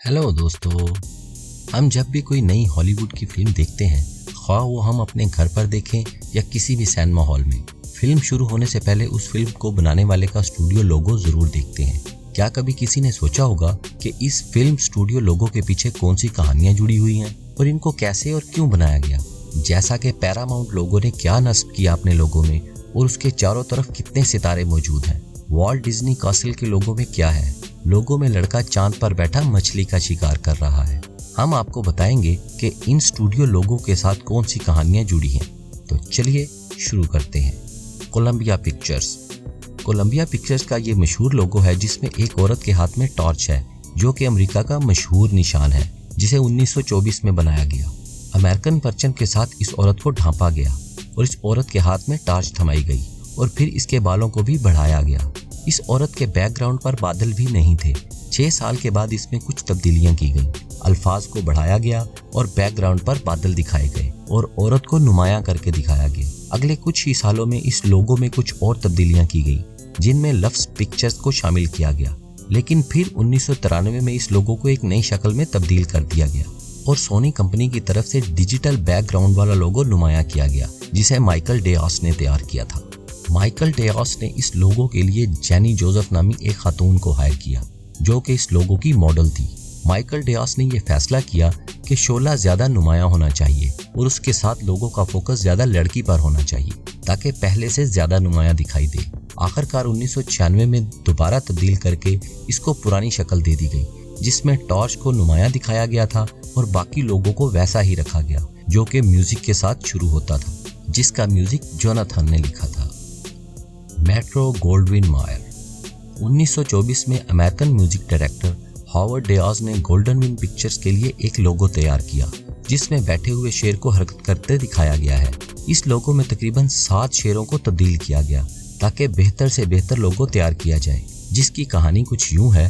Hello दोस्तों, हम जब भी कोई नई हॉलीवुड की फिल्म देखते हैं, ख्वाह वो हम अपने घर पर देखें या किसी भी सिनेमा हॉल में, फिल्म शुरू होने से पहले उस फिल्म को बनाने वाले का स्टूडियो लोगो जरूर देखते हैं। क्या कभी किसी ने सोचा होगा कि इस फिल्म स्टूडियो लोगो के पीछे कौन सी कहानियां जुड़ी हुई हैं और इनको कैसे और क्यों बनाया गया? जैसा कि पैरामाउंट लोगो ने क्या नस्ब किया अपने लोगो में और उसके चारों तरफ कितने सितारे मौजूद हैं। वॉल्ट डिज्नी कासल के लोगो में क्या है? लोगो में लड़का चांद पर बैठा मछली का शिकार कर रहा है। हम आपको बताएंगे कि इन स्टूडियो लोगों के साथ कौन सी कहानियां जुड़ी हैं। तो चलिए शुरू करते हैं। Colombia pictures. कोलंबिया पिक्चर्स का ये मशहूर लोगो है जिसमें एक औरत के हाथ में टॉर्च है, जो कि अमेरिका का मशहूर निशान है, जिसे 1924 में बनाया गया। अमेरिकन परचम के साथ इस औरत को ढांपा गया और इस औरत के हाथ में टॉर्च थमाई गई और फिर इसके बालों को भी बढ़ाया गया। इस औरत के बैकग्राउंड पर बादल भी नहीं थे। 6 साल के बाद इसमें कुछ तब्दीलियां की गईं। अल्फाज को बढ़ाया गया और बैकग्राउंड पर बादल दिखाए गए और औरत को नुमायां करके दिखाया गया। अगले कुछ ही सालों में इस लोगो में कुछ और तब्दीलियां की गई, जिनमें लफ्ज पिक्चर्स को शामिल किया गया। लेकिन फिर 1993 में इस लोगो को एक नई शक्ल में तब्दील कर दिया गया और सोनी कंपनी की तरफ से डिजिटल बैकग्राउंड वाला लोगो नुमायां किया गया, जिसे माइकल डेआस ने तैयार किया था। माइकल डेआस ने इस लोगो के लिए जेनी जोसेफ नामी एक खातून को हायर किया, जो कि इस लोगो की मॉडल थी। माइकल डेआस ने यह फैसला किया कि शोला ज्यादा नुमायां होना चाहिए और उसके साथ लोगों का फोकस ज्यादा लड़की पर होना चाहिए, ताकि पहले से ज्यादा नुमायां दिखाई दे। आखिरकार 1996 में दोबारा तब्दील करके इसको पुरानी शक्ल दे दी गई, जिसमें टॉर्च को नुमायां दिखाया गया था और बाकी लोगों को वैसा ही रखा गया, जो कि म्यूजिक के साथ शुरू होता था, जिसका म्यूजिक जोनाथन ने लिखा था। मेट्रो गोल्डविन मायर। 1924 में अमेरिकन म्यूजिक डायरेक्टर हॉवर्ड डेआस ने गोल्डन विन पिक्चर्स के लिए एक लोगो तैयार किया, जिसमें बैठे हुए शेर को हरकत करते दिखाया गया है। इस लोगो में तकरीबन 7 शेरों को तब्दील किया गया ताकि बेहतर से बेहतर लोगो तैयार किया जाए, जिसकी कहानी कुछ यूं है।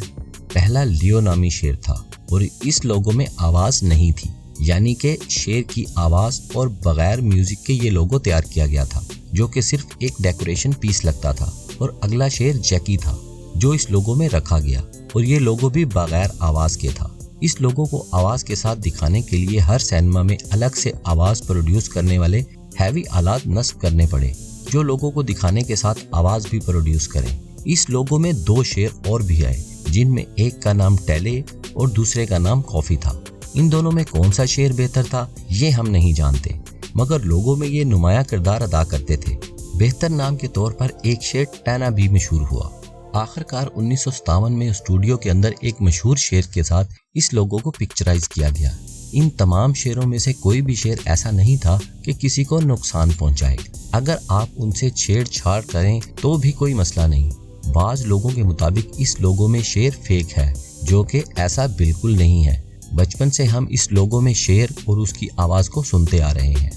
पहला लियो नामी शेर था और इस लोगो में आवाज नहीं थी, यानी कि शेर की आवाज और बगैर म्यूजिक के ये लोगो तैयार किया गया था, जो कि सिर्फ एक डेकोरेशन पीस लगता था। और अगला शेर जैकी था, जो इस लोगो में रखा गया और ये लोगो भी बगैर आवाज के था। इस लोगो को आवाज के साथ दिखाने के लिए हर सिनेमा में अलग से आवाज प्रोड्यूस करने वाले हैवी आलात नस्ब करने पड़े, जो लोगों को दिखाने के साथ आवाज भी प्रोड्यूस करें। इस लोगो में 2 शेर और भी आए, जिनमें एक का नाम टेले और दूसरे का नाम कॉफी था। इन दोनों में कौन सा शेर बेहतर था ये हम नहीं जानते, मगर लोगों में ये नुमाया किरदार अदा करते थे। बेहतर नाम के तौर पर एक शेर टैना भी मशहूर हुआ। आखिरकार 1957 में स्टूडियो के अंदर एक मशहूर शेर के साथ इस लोगो को पिक्चराइज किया गया। इन तमाम शेरों में से कोई भी शेर ऐसा नहीं था कि किसी को नुकसान पहुंचाए। अगर आप उनसे छेड़छाड़ करें तो भी कोई मसला नहीं। बाज लोगों के मुताबिक इस लोगो में शेर फेक है, जो कि ऐसा बिल्कुल नहीं है। बचपन से हम इस लोगो में शेर और उसकी आवाज को सुनते आ रहे हैं।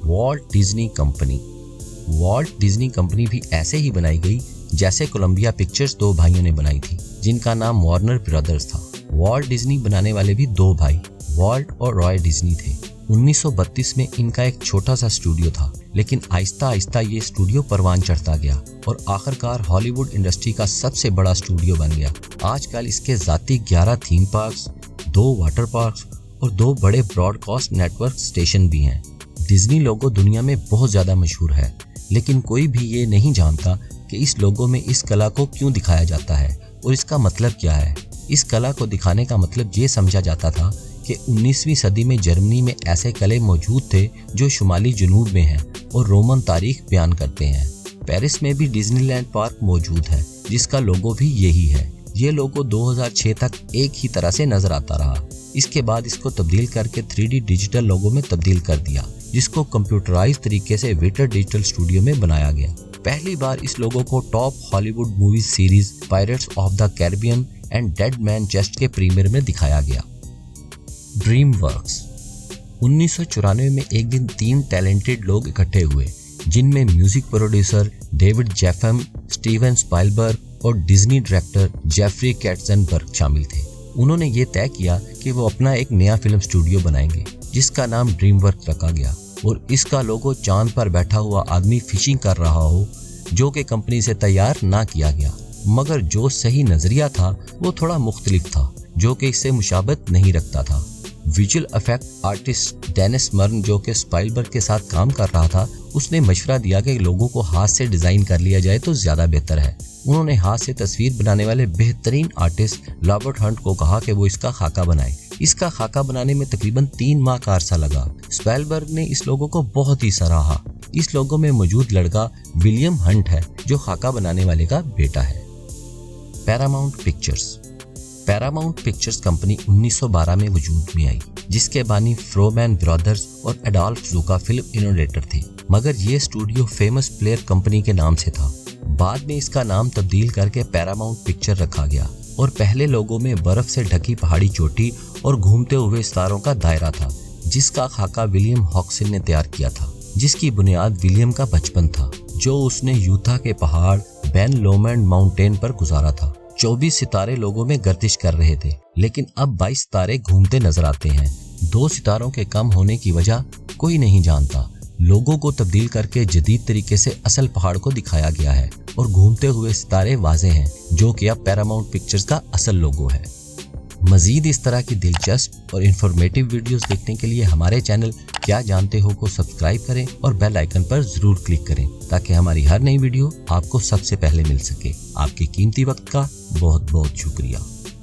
Walt Disney company. Walt Disney company भी ऐसे ही बनाई गई जैसे कोलंबिया पिक्चर्स 2 भाइयों ने बनाई थी, जिनका नाम वार्नर ब्रदर्स था। वॉल्ट डिज्नी बनाने वाले भी 2 भाई वॉल्ट और रॉय डिज्नी थे। 1932 में इनका एक छोटा सा स्टूडियो था, लेकिन आहिस्ता आहिस्ता ये स्टूडियो परवान चढ़ता गया और आखिरकार हॉलीवुड इंडस्ट्री का सबसे बड़ा स्टूडियो बन गया। आजकल इसके जाती 11 थीम पार्क्स, 2 वाटर पार्क्स और 2 बड़े ब्रॉडकास्ट नेटवर्क स्टेशन भी हैं। डिज्नी लोगो दुनिया में बहुत ज्यादा मशहूर है, लेकिन कोई भी ये नहीं जानता कि इस लोगो में इस कला को क्यों दिखाया जाता है और इसका मतलब क्या है। इस कला को दिखाने का मतलब ये समझा जाता था कि 19वीं सदी में जर्मनी में ऐसे कले मौजूद थे जो शुमाली जनूब में हैं और रोमन तारीख बयान करते हैं। पेरिस में भी डिज्नीलैंड पार्क मौजूद है, जिसका लोगो भी यही है। ये लोगो 2006 तक एक ही तरह से नजर आता रहा। इसके बाद इसको तब्दील करके 3D डिजिटल लोगो में तब्दील कर दिया, जिसको कंप्यूटराइज तरीके से वेटर डिजिटल स्टूडियो में बनाया गया। पहली बार इस लोगो को top Hollywood movie series pirates of the Caribbean and dead man chest के प्रीमियर में दिखाया गया। Dream works. 1994 में एक दिन 3 टैलेंटेड लोग इकट्ठे हुए, जिनमें म्यूजिक प्रोड्यूसर डेविड जेफम, स्टीवन स्पाइलबर्ग और डिज्नी डायरेक्टर जेफरी कैट्ज़नबर्ग शामिल थे। उन्होंने ये तय किया कि वो अपना एक नया फिल्म स्टूडियो बनाएंगे, जिसका नाम ड्रीम वर्क्स रखा गया और इसका लोगो चांद पर बैठा हुआ आदमी फिशिंग कर रहा हो, जो कि कंपनी से तैयार ना किया गया। मगर जो सही नजरिया था वो थोड़ा मुख्तलिफ था। जो कि इससे मुशाबत नहीं रखता था। विजुअल इफेक्ट आर्टिस्ट डेनिस मर्न, जो कि स्पाइलबर्ग के साथ काम कर रहा था, उसने मशवरा दिया कि लोगों को हाथ से डिजाइन कर लिया जाए तो ज्यादा बेहतर है। उन्होंने हाथ से तस्वीर बनाने वाले बेहतरीन आर्टिस्ट रॉबर्ट हंट को कहा कि वो इसका खाका बनाए। इसका खाका बनाने में तकरीबन 3 माह का अरसा लगा। स्पाइलबर्ग ने इस लोगों को बहुत ही सराहा। इस लोगों में मौजूद लड़का विलियम हंट है, जो खाका बनाने वाले का बेटा है। पैरामाउंट पिक्चर्स कंपनी 1912 में वजूद में आई, जिसके बानी फ्रोमैन ब्रदर्स और एडोल्फ ज़ुका फिल्म इनोवेटर थे, मगर ये स्टूडियो फेमस प्लेयर कंपनी के नाम से था। बाद में इसका नाम तब्दील करके पैरामाउंट पिक्चर रखा गया और पहले लोगों में बर्फ से ढकी पहाड़ी चोटी और घूमते हुए सितारों का दायरा था, जिसका खाका विलियम हॉक्सन ने तैयार किया था, जिसकी बुनियाद विलियम का बचपन था, जो उसने यूथा के पहाड़ बेन लोमैंड माउंटेन पर गुजारा था। 24 सितारे लोगों में गर्दिश कर रहे थे, लेकिन अब 22 सितारे घूमते नजर आते हैं। 2 सितारों के कम होने की वजह कोई नहीं जानता। लोगों को तब्दील करके जदीद तरीके से असल पहाड़ को दिखाया गया है और घूमते हुए सितारे वाजे हैं, जो कि अब पैरामाउंट पिक्चर्स का असल लोगो है। मजीद इस तरह की दिलचस्प और इंफॉर्मेटिव वीडियोस देखने के लिए हमारे चैनल क्या जानते हो को सब्सक्राइब करें और बेल आइकन पर जरूर क्लिक करें, ताकि हमारी हर नई वीडियो आपको सबसे पहले मिल सके। आपके कीमती वक्त का बहुत बहुत शुक्रिया।